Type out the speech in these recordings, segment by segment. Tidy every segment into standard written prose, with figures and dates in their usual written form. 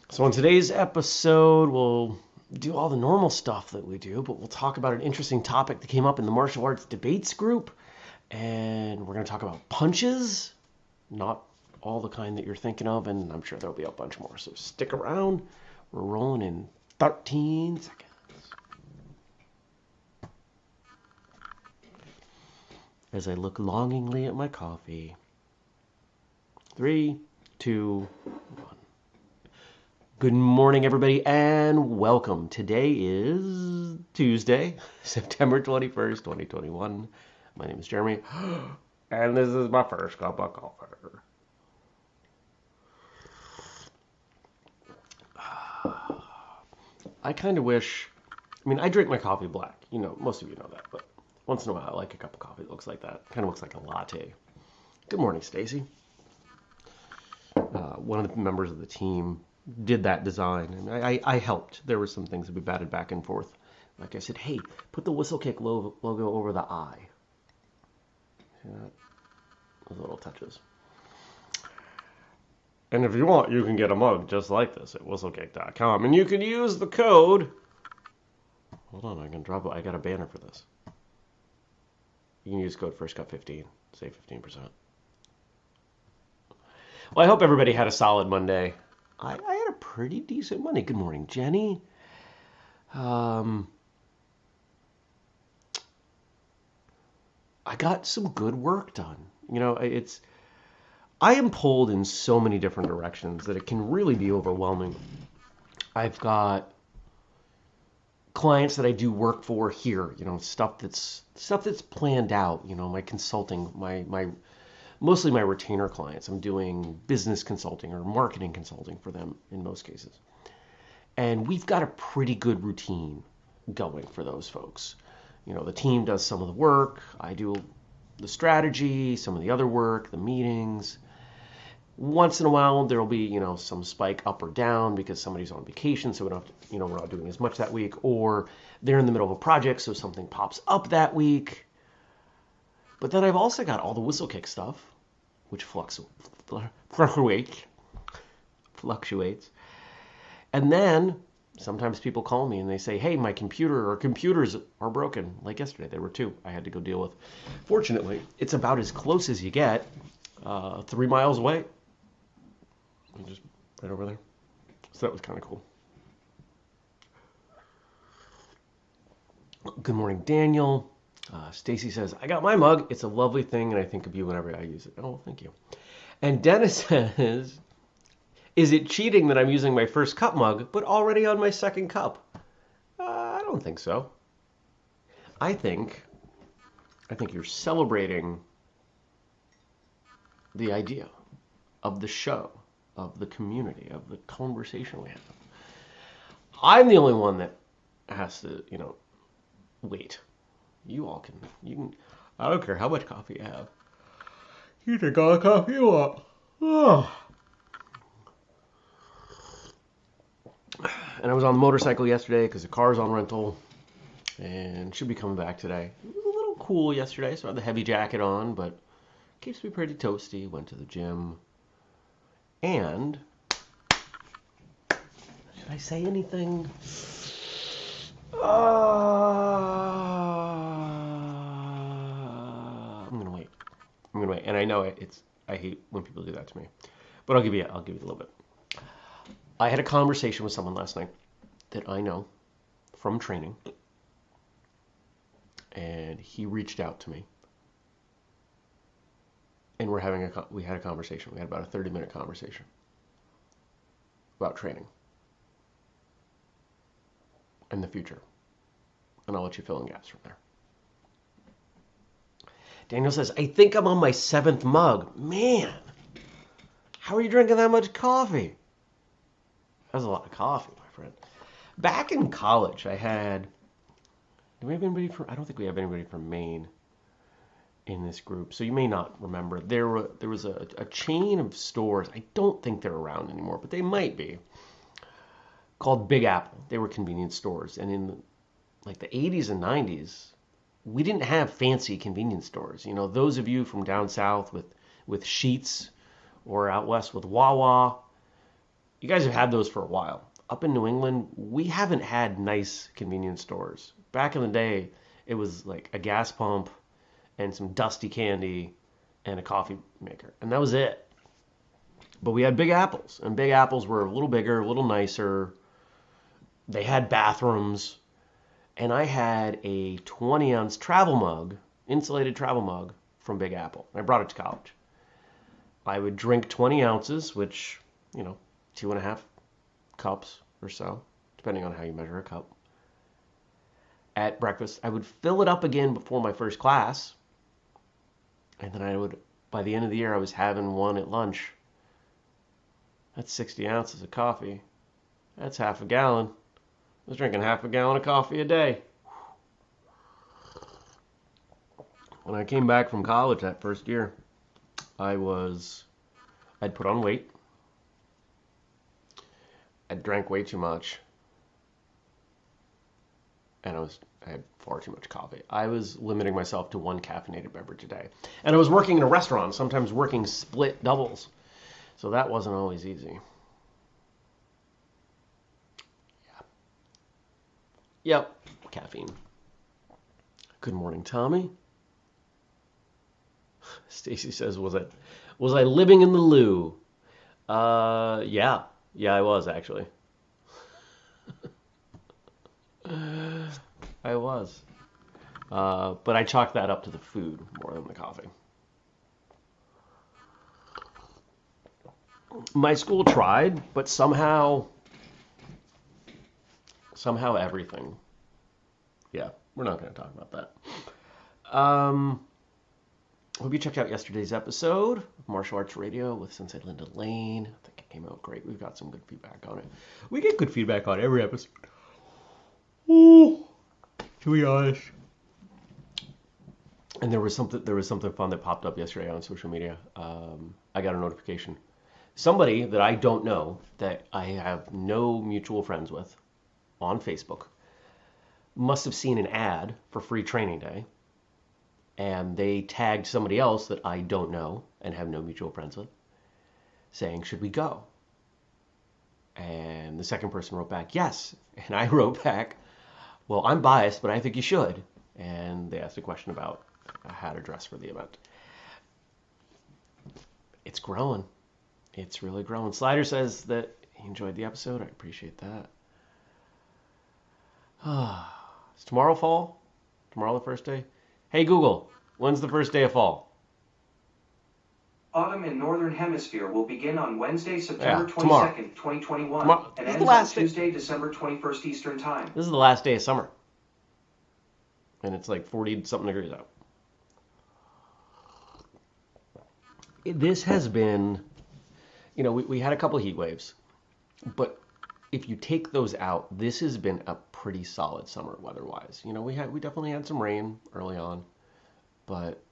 So in today's episode, we'll do all the normal stuff that we do, but we'll talk about an interesting topic that came up in the martial arts debates group. And we're going to talk about punches, not all the kind that you're thinking of, and I'm sure there'll be a bunch more. So stick around. We're rolling in 13 seconds. As I look longingly at my coffee. 3, 2, 1. Good morning, everybody, and welcome. Today is Tuesday, September 21st, 2021. My name is Jeremy, and this is my first cup of coffee. I kind of wish, I drink my coffee black. You know, most of you know that, but once in a while I like a cup of coffee that looks like that. Kind of looks like a latte. Good morning, Stacy. One of the members of the team did that design, and I helped. There were some things that we batted back and forth. Like I said, hey, put the whistlekick logo over the eye. See that? Those little touches. And if you want, you can get a mug just like this at whistlekick.com, and you can use the code. Hold on, I can drop it. I got a banner for this. You can use code FirstCut15, save 15%. Well, I hope everybody had a solid Monday. I had a pretty decent Monday. Good morning, Jenny. I got some good work done. You know, I am pulled in so many different directions that it can really be overwhelming. I've got clients that I do work for here, you know, stuff that's planned out, you know, my consulting, my mostly my retainer clients. I'm doing business consulting or marketing consulting for them in most cases. And we've got a pretty good routine going for those folks. You know, the team does some of the work, I do the strategy, some of the other work, the meetings. Once in a while, there'll be, you know, some spike up or down because somebody's on vacation, so we don't have to, you know, we're not doing as much that week, or they're in the middle of a project, so something pops up that week. But then I've also got all the whistlekick stuff, which fluctuates. And then sometimes people call me and they say, hey, my computer or computers are broken. Like yesterday, there were 2 I had to go deal with. Fortunately, it's about as close as you get, 3 miles away. Just right over there. So that was kind of cool. Good morning, Daniel. Stacy says, I got my mug. It's a lovely thing, and I think of you whenever I use it. Oh, thank you. And Dennis says, is it cheating that I'm using my first cup mug, but already on my second cup? I don't think so. I think you're celebrating the idea of the show, of the community, of the conversation we have. I'm the only one that has to, you know, wait. You can, I don't care how much coffee you have. You drink all the coffee you want. Oh. And I was on the motorcycle yesterday because the car's on rental and should be coming back today. It was a little cool yesterday, so I had the heavy jacket on, but keeps me pretty toasty. Went to the gym. And should I say anything? I'm gonna wait, and I know I hate when people do that to me, but I'll give you a little bit. I had a conversation with someone last night that I know from training, and he reached out to me, and we had a conversation. We had about a 30-minute conversation about training and the future, and I'll let you fill in gaps from there. Daniel says, I think I'm on my 7th mug. Man, how are you drinking that much coffee? That's a lot of coffee, my friend. Back in college, do we have anybody I don't think we have anybody from Maine in this group, so you may not remember. There was a chain of stores, I don't think they're around anymore, but they might be, called Big Apple. They were convenience stores, and in like the 80s and 90s, we didn't have fancy convenience stores. You know, those of you from down south with Sheetz or out west with Wawa, You guys have had those for a while. Up in New England, we haven't had nice convenience stores. Back in the day, it was like a gas pump and some dusty candy and a coffee maker, and that was it. But we had Big Apples, and Big Apples were a little bigger, a little nicer. They had bathrooms, and I had a 20-ounce travel mug, insulated travel mug from Big Apple. I brought it to college. I would drink 20 ounces, which, 2.5 cups or so, depending on how you measure a cup. At breakfast, I would fill it up again before my first class, and then by the end of the year, I was having one at lunch. That's 60 ounces of coffee. That's half a gallon. I was drinking half a gallon of coffee a day. When I came back from college that first year, I'd put on weight. I drank way too much. And I had far too much coffee. I was limiting myself to one caffeinated beverage a day. And I was working in a restaurant, sometimes working split doubles. So that wasn't always easy. Yep, caffeine. Good morning, Tommy. Stacy says, was I living in the loo? Yeah, I was actually. I was. But I chalked that up to the food more than the coffee. My school tried, but somehow everything. Yeah, we're not going to talk about that. Hope you checked out yesterday's episode of Martial Arts Radio with Sensei Linda Lane. I think it came out great. We've got some good feedback on it. We get good feedback on every episode. Ooh, to be honest. And there was something fun that popped up yesterday on social media. I got a notification. Somebody that I don't know, that I have no mutual friends with on Facebook, must have seen an ad for free training day, and they tagged somebody else that I don't know and have no mutual friends with, saying, should we go? And the second person wrote back, yes. And I wrote back, well, I'm biased, but I think you should. And they asked a question about how to dress for the event. It's growing. It's really growing. Slider says that he enjoyed the episode. I appreciate that. Is tomorrow fall? Tomorrow the first day? Hey Google, when's the first day of fall? Autumn in Northern Hemisphere will begin on Wednesday, September 22nd, 2021, tomorrow. And ends on Tuesday, December 21st Eastern Time. This is the last day of summer. And it's like 40-something degrees out. This has been, we had a couple of heat waves, but if you take those out, this has been a pretty solid summer weather-wise. We definitely had some rain early on, but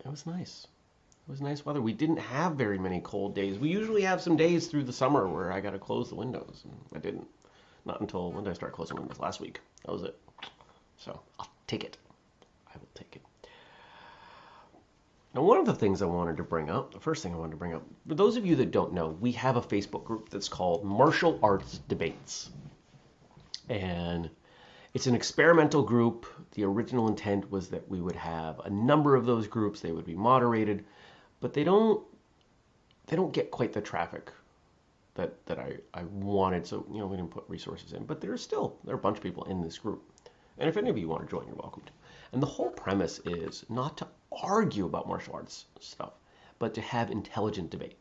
it was nice. It was nice weather. We didn't have very many cold days. We usually have some days through the summer where I got to close the windows, and I didn't. Not until when did I start closing windows? Last week. That was it. So I'll take it. I will take it. Now, one of the things I wanted to bring up, the first thing I wanted to bring up, for those of you that don't know, we have a Facebook group that's called Martial Arts Debates. And it's an experimental group. The original intent was that we would have a number of those groups. They would be moderated, but they don't get quite the traffic that I wanted. So, we didn't put resources in, but there are a bunch of people in this group. And if any of you want to join, you're welcome to. And the whole premise is not to argue about martial arts stuff, but to have intelligent debate.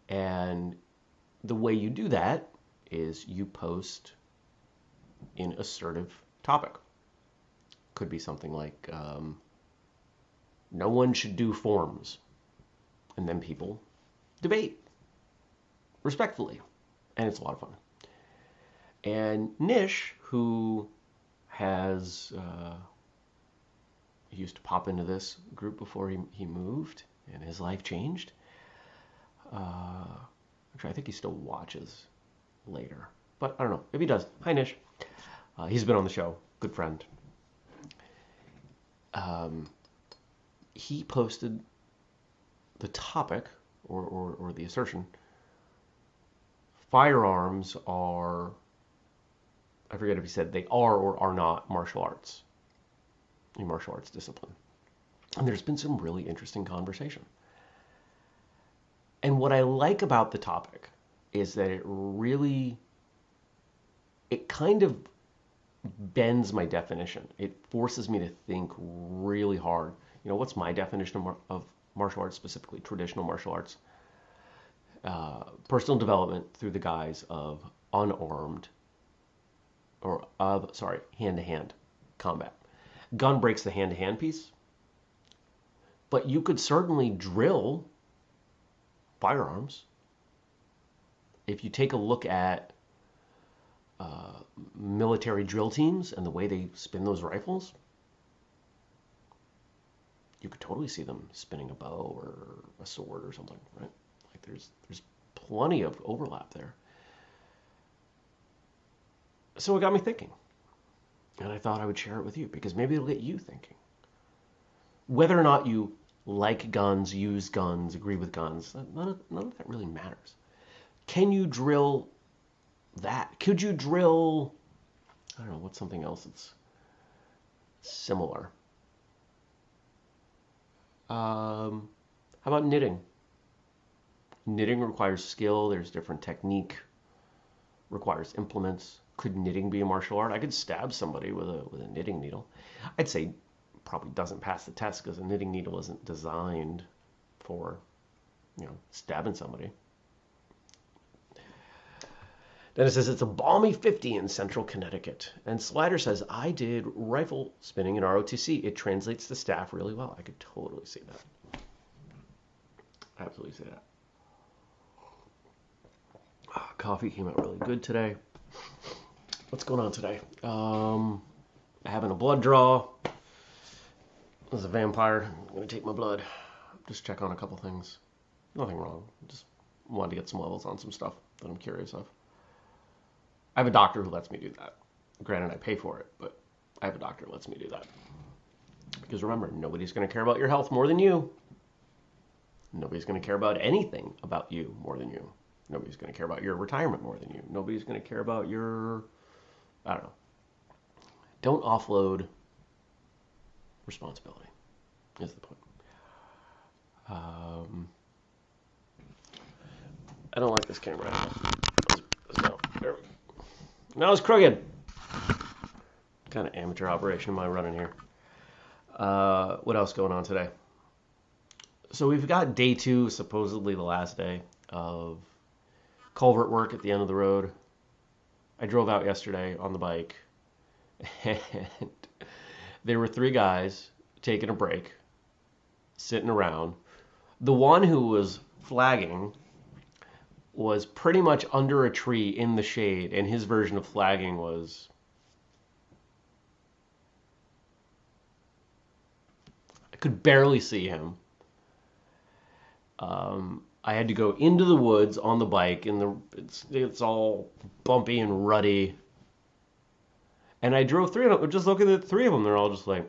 And the way you do that is you post an assertive topic. Could be something like, no one should do forms. And then people debate respectfully. And it's a lot of fun. And Nish, who has... he used to pop into this group before he moved and his life changed. Actually, I think he still watches later. But I don't know. If he does, hi Nish. He's been on the show. Good friend. He posted the topic or the assertion. Firearms are, I forget if he said they are or are not martial arts, a martial arts discipline. And there's been some really interesting conversation. And what I like about the topic is that it kind of bends my definition. It forces me to think really hard. What's my definition of martial arts, specifically traditional martial arts? Personal development through the guise of unarmed, hand-to-hand combat. Gun breaks the hand-to-hand piece, but you could certainly drill firearms. If you take a look at military drill teams and the way they spin those rifles, you could totally see them spinning a bow or a sword or something, right? Like there's plenty of overlap there. So it got me thinking. And I thought I would share it with you because maybe it'll get you thinking. Whether or not you like guns, use guns, agree with guns, none of that really matters. Can you drill that? Could you drill, I don't know, what's something else that's similar? How about knitting? Knitting requires skill. There's different technique. Requires implements. Could knitting be a martial art? I could stab somebody with a knitting needle. I'd say probably doesn't pass the test because a knitting needle isn't designed for, stabbing somebody. Then it says it's a balmy 50 in central Connecticut. And Slider says, I did rifle spinning in ROTC. It translates to staff really well. I could totally see that. Absolutely see that. Coffee came out really good today. What's going on today? Having a blood draw. There's a vampire. I'm going to take my blood. Just check on a couple things. Nothing wrong. Just wanted to get some levels on some stuff that I'm curious of. I have a doctor who lets me do that. Granted, I pay for it, but I have a doctor who lets me do that. Because remember, nobody's going to care about your health more than you. Nobody's going to care about anything about you more than you. Nobody's going to care about your retirement more than you. Nobody's going to care about your, I don't know. Don't offload responsibility, is the point. I don't like this camera. No, there we go. Now it's crooked. Kind of amateur operation am I running here? What else going on today? So we've got day 2, supposedly the last day of culvert work at the end of the road. I drove out yesterday on the bike, and there were 3 guys taking a break, sitting around. The one who was flagging was pretty much under a tree in the shade, and his version of flagging was, I could barely see him. I had to go into the woods on the bike, and it's all bumpy and ruddy. And I drove 3 of them, just looking at the 3 of them, they're all just like,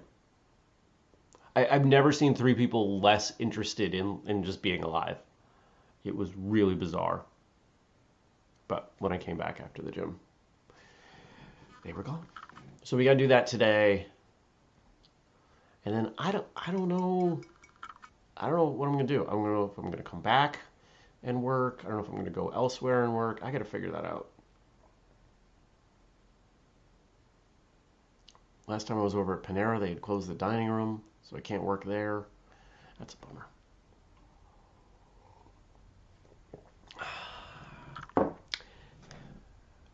I've never seen 3 people less interested in just being alive. It was really bizarre. But when I came back after the gym, they were gone. So we got to do that today. And then I don't know what I'm going to do. I don't know if I'm going to come back and work. I don't know if I'm going to go elsewhere and work. I got to figure that out. Last time I was over at Panera, they had closed the dining room, so I can't work there. That's a bummer.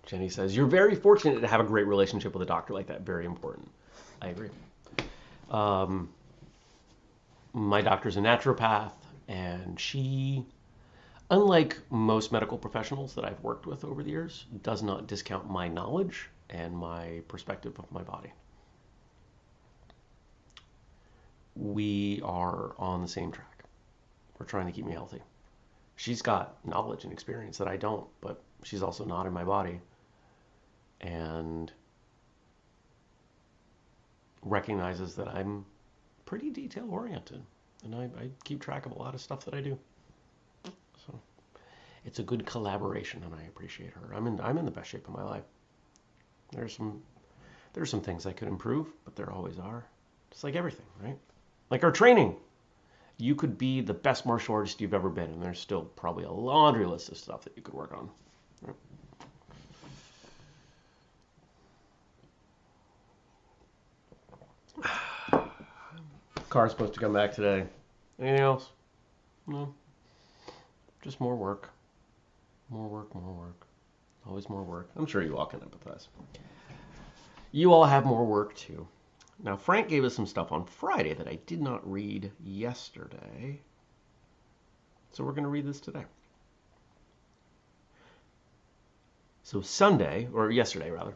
Jenny says, you're very fortunate to have a great relationship with a doctor like that. Very important. I agree. My doctor's a naturopath, and she, unlike most medical professionals that I've worked with over the years, does not discount my knowledge and my perspective of my body. We are on the same track. We're trying to keep me healthy. She's got knowledge and experience that I don't, but she's also not in my body. And recognizes that I'm pretty detail oriented, and I keep track of a lot of stuff that I do. it's a good collaboration, and I appreciate her. I'm in the best shape of my life. There's some things I could improve, but there always are. Just like everything, right? Like our training. You could be the best martial artist you've ever been, and there's still probably a laundry list of stuff that you could work on. Right? Car's supposed to come back today. Anything else? No. Just more work. More work, more work. Always more work. I'm sure you all can empathize. You all have more work too. Now, Frank gave us some stuff on Friday that I did not read yesterday. So we're going to read this today. So Sunday, or yesterday rather,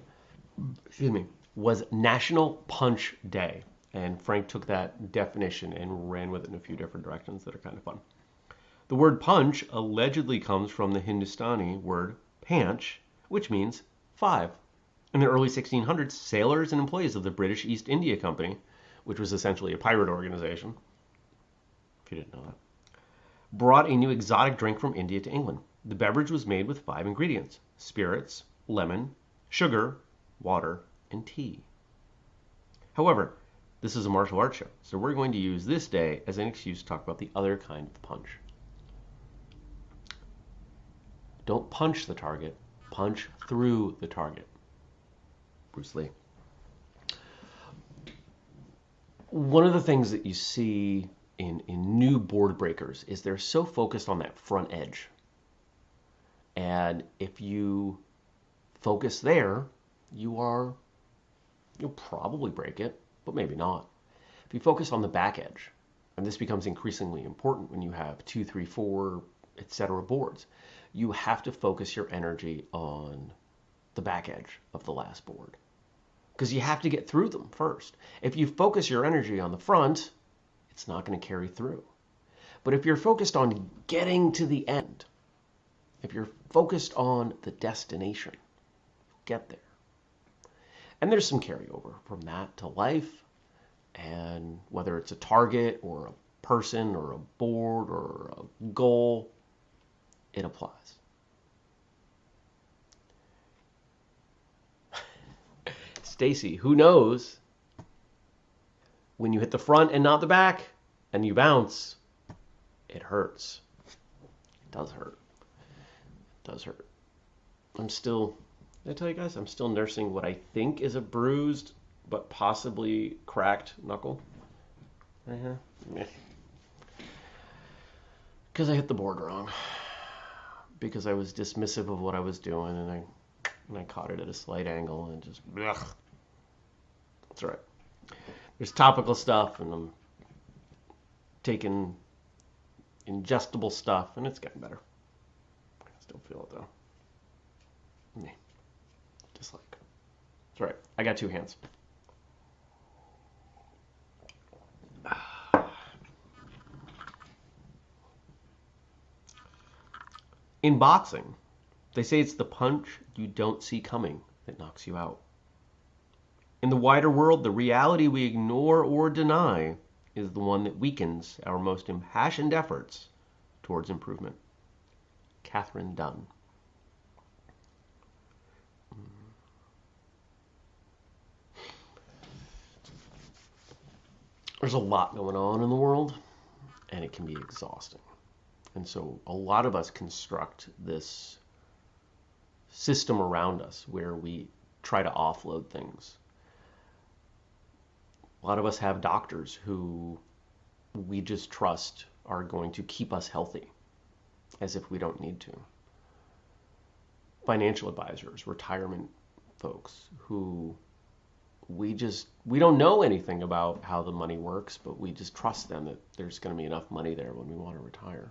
excuse me, was National Punch Day. And Frank took that definition and ran with it in a few different directions that are kind of fun. The word punch allegedly comes from the Hindustani word panch, which means 5. In the early 1600s, sailors and employees of the British East India Company, which was essentially a pirate organization, if you didn't know that, brought a new exotic drink from India to England. The beverage was made with 5 ingredients: spirits, lemon, sugar, water, and tea. However, this is a martial arts show, so we're going to use this day as an excuse to talk about the other kind of punch. Don't punch the target, punch through the target. Bruce Lee. One of the things that you see in new board breakers is they're so focused on that front edge. And if you focus there, you'll probably break it, but maybe not. If you focus on the back edge, and this becomes increasingly important when you have 2, 3, 4, etc. boards, you have to focus your energy on the back edge of the last board, because you have to get through them first. If you focus your energy on the front, it's not going to carry through. But if you're focused on getting to the end, if you're focused on the destination, get there. And there's some carryover from that to life, and whether it's a target or a person or a board or a goal, it applies. Stacy, who knows? When you hit the front and not the back, and you bounce, it hurts. It does hurt. It does hurt. Did I tell you guys, I'm still nursing what I think is a bruised but possibly cracked knuckle. Right here. Because I hit the board wrong. Because I was dismissive of what I was doing, and I caught it at a slight angle, and just, ugh. That's right. There's topical stuff, and I'm taking ingestible stuff, and it's getting better. I still feel it though. Dislike. That's right. I got 2 hands. In boxing, they say it's the punch you don't see coming that knocks you out. In the wider world, the reality we ignore or deny is the one that weakens our most impassioned efforts towards improvement. Katherine Dunn. There's a lot going on in the world, and it can be exhausting. And so a lot of us construct this system around us where we try to offload things. A lot of us have doctors who we just trust are going to keep us healthy, as if we don't need to. Financial advisors, retirement folks who we don't know anything about how the money works, but we just trust them that there's going to be enough money there when we want to retire.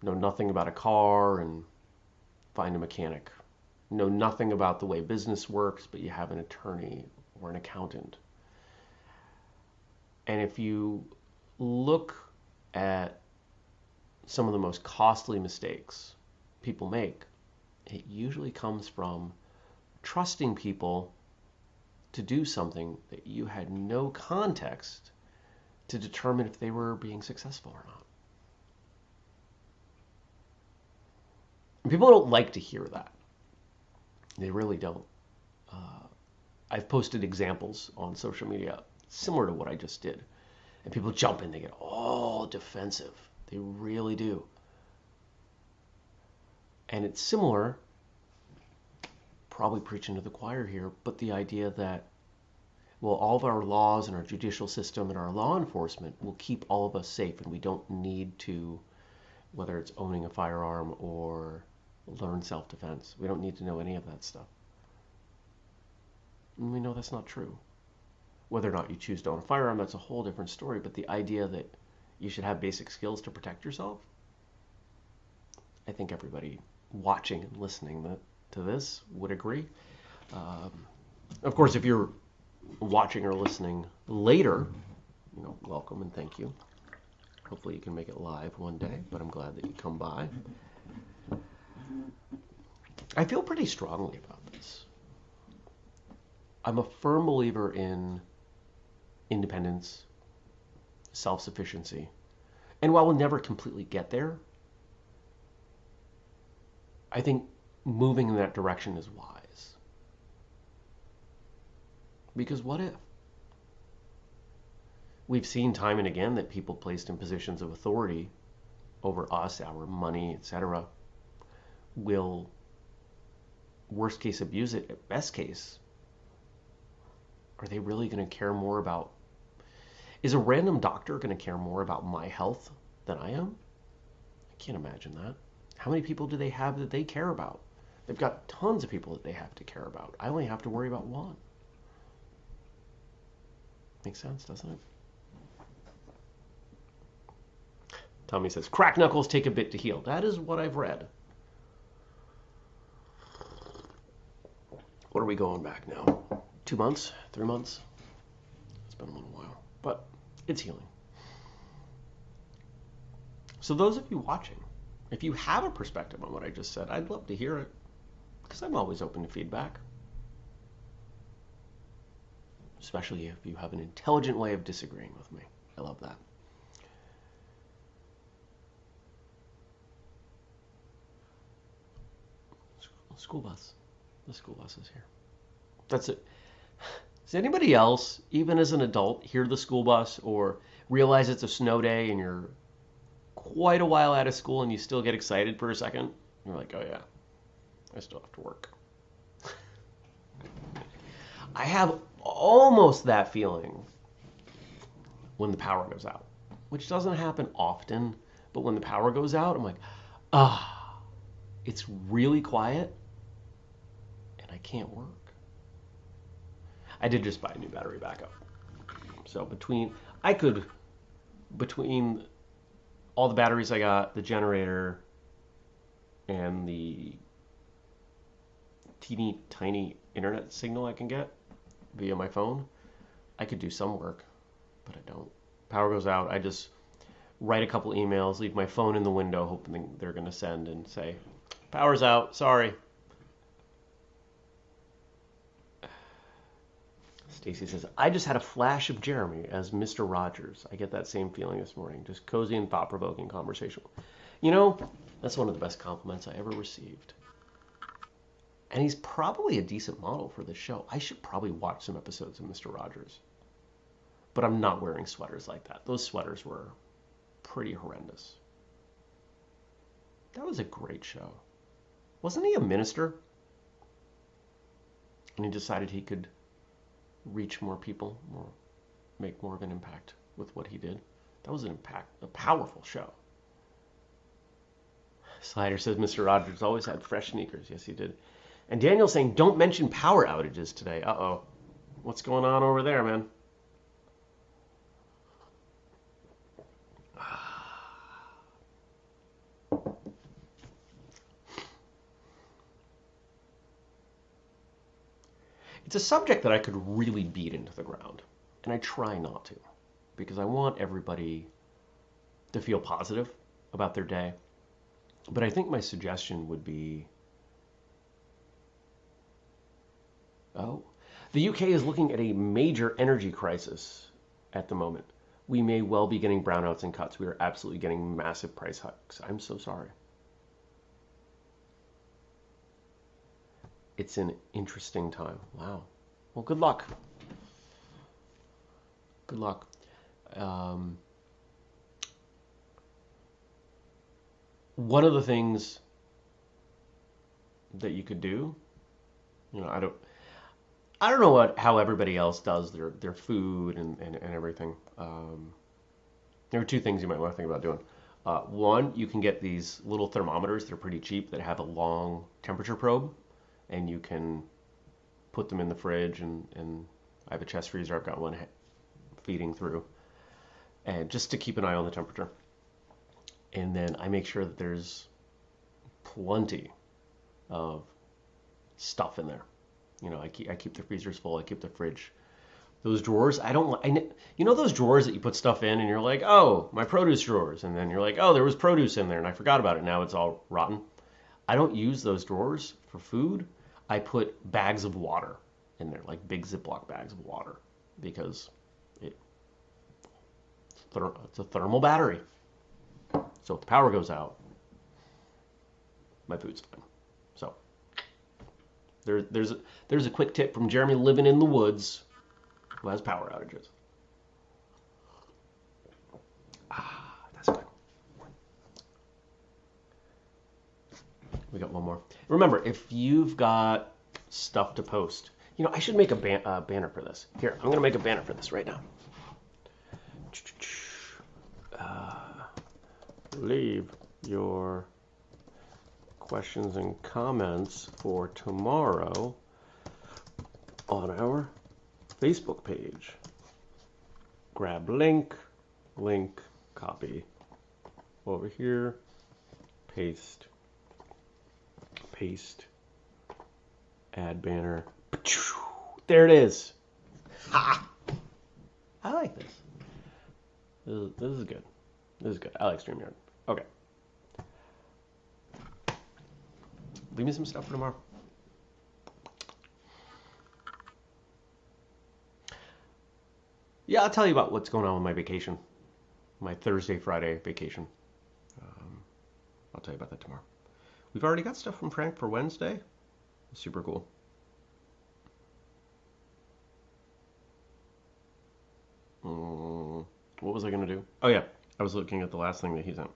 Know nothing about a car and find a mechanic. Know nothing about the way business works, but you have an attorney or an accountant. And if you look at some of the most costly mistakes people make, it usually comes from trusting people to do something that you had no context to determine if they were being successful or not. People don't like to hear that. They really don't. I've posted examples on social media similar to what I just did. And people jump in, they get all defensive. They really do. And it's similar, probably preaching to the choir here, but the idea that, well, all of our laws and our judicial system and our law enforcement will keep all of us safe, and we don't need to, whether it's owning a firearm or learn self-defense, we don't need to know any of that stuff. And we know that's not true. Whether or not you choose to own a firearm, that's a whole different story, but the idea that you should have basic skills to protect yourself, I think everybody watching and listening to this would agree. Of course, if you're watching or listening later, welcome and thank you. Hopefully you can make it live one day, but I'm glad that you come by. I feel pretty strongly about this. I'm a firm believer in independence, self-sufficiency. And while we'll never completely get there, I think moving in that direction is wise. Because what if? We've seen time and again that people placed in positions of authority over us, our money, etc., will worst case abuse it. At best case, are they really going to care more about... Is a random doctor going to care more about my health than I am? I can't imagine that. How many people do they have that they care about? They've got tons of people that they have to care about. I only have to worry about one. Makes sense, doesn't it? Tommy says, crack knuckles take a bit to heal. That is what I've read. What are we going back now? 2 months? 3 months? It's been a little while, but it's healing. So those of you watching, if you have a perspective on what I just said, I'd love to hear it, because I'm always open to feedback. Especially if you have an intelligent way of disagreeing with me. I love that. School bus. The school bus is here. That's it. Does anybody else, even as an adult, hear the school bus or realize it's a snow day and you're quite a while out of school and you still get excited for a second? You're like, oh yeah, I still have to work. I have almost that feeling when the power goes out, which doesn't happen often, but when the power goes out, I'm like, it's really quiet and I can't work. I did just buy a new battery backup. So between all the batteries I got, the generator, and the teeny tiny internet signal I can get via my phone, I could do some work, but I don't. Power goes out, I just write a couple emails, leave my phone in the window, hoping they're going to send and say, power's out, sorry. Stacy says, I just had a flash of Jeremy as Mr. Rogers. I get that same feeling this morning. Just cozy and thought-provoking conversation. That's one of the best compliments I ever received. And he's probably a decent model for this show. I should probably watch some episodes of Mr. Rogers. But I'm not wearing sweaters like that. Those sweaters were pretty horrendous. That was a great show. Wasn't he a minister? And he decided he could reach more people, make more of an impact with what he did. That was a powerful show. Slider says Mr. Rogers always had fresh sneakers. Yes, he did. And Daniel's saying, don't mention power outages today. Uh-oh. What's going on over there, man? It's a subject that I could really beat into the ground, and I try not to, because I want everybody to feel positive about their day. But I think my suggestion would be, the UK is looking at a major energy crisis at the moment. We may well be getting brownouts and cuts. We are absolutely getting massive price hikes. I'm so sorry. it's an interesting time. Wow. Well, good luck. Good luck. One of the things that you could do, I don't know how everybody else does their food and everything. There are two things you might want to think about doing. One, you can get these little thermometers. They're pretty cheap that have a long temperature probe, and you can put them in the fridge. And I have a chest freezer. I've got one feeding through, and just to keep an eye on the temperature. And then I make sure that there's plenty of stuff in there. I keep the freezers full. I keep the fridge. Those drawers, those drawers that you put stuff in and you're like, oh, my produce drawers. And then you're like, oh, there was produce in there and I forgot about it. Now it's all rotten. I don't use those drawers for food. I put bags of water in there, like big Ziploc bags of water, because it's a thermal battery. So if the power goes out, my food's fine. So there's a quick tip from Jeremy living in the woods who has power outages. That's good. We got one more. Remember, if you've got stuff to post, I should make a banner for this. Here, I'm going to make a banner for this right now. Leave your questions and comments for tomorrow on our Facebook page. Grab link, copy over here, paste, add banner. There it is. Ha! I like this. This is good. This is good. I like StreamYard. Okay. Leave me some stuff for tomorrow. Yeah, I'll tell you about what's going on with my vacation. My Thursday, Friday vacation. I'll tell you about that tomorrow. We've already got stuff from Frank for Wednesday. Super cool. What was I going to do? Oh, yeah. I was looking at the last thing that he sent.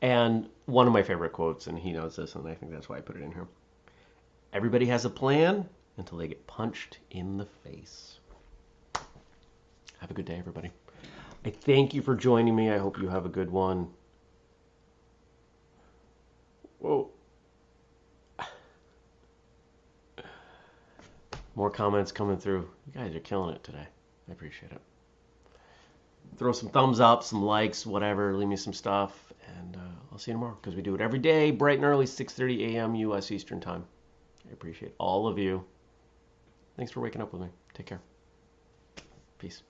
And one of my favorite quotes, and he knows this, and I think that's why I put it in here. Everybody has a plan until they get punched in the face. Have a good day, everybody. I thank you for joining me. I hope you have a good one. Whoa. More comments coming through. You guys are killing it today. I appreciate it. Throw some thumbs up, some likes, whatever. Leave me some stuff, and I'll see you tomorrow, because we do it every day, bright and early, 6:30 a.m. U.S. Eastern Time. I appreciate all of you. Thanks for waking up with me. Take care. Peace.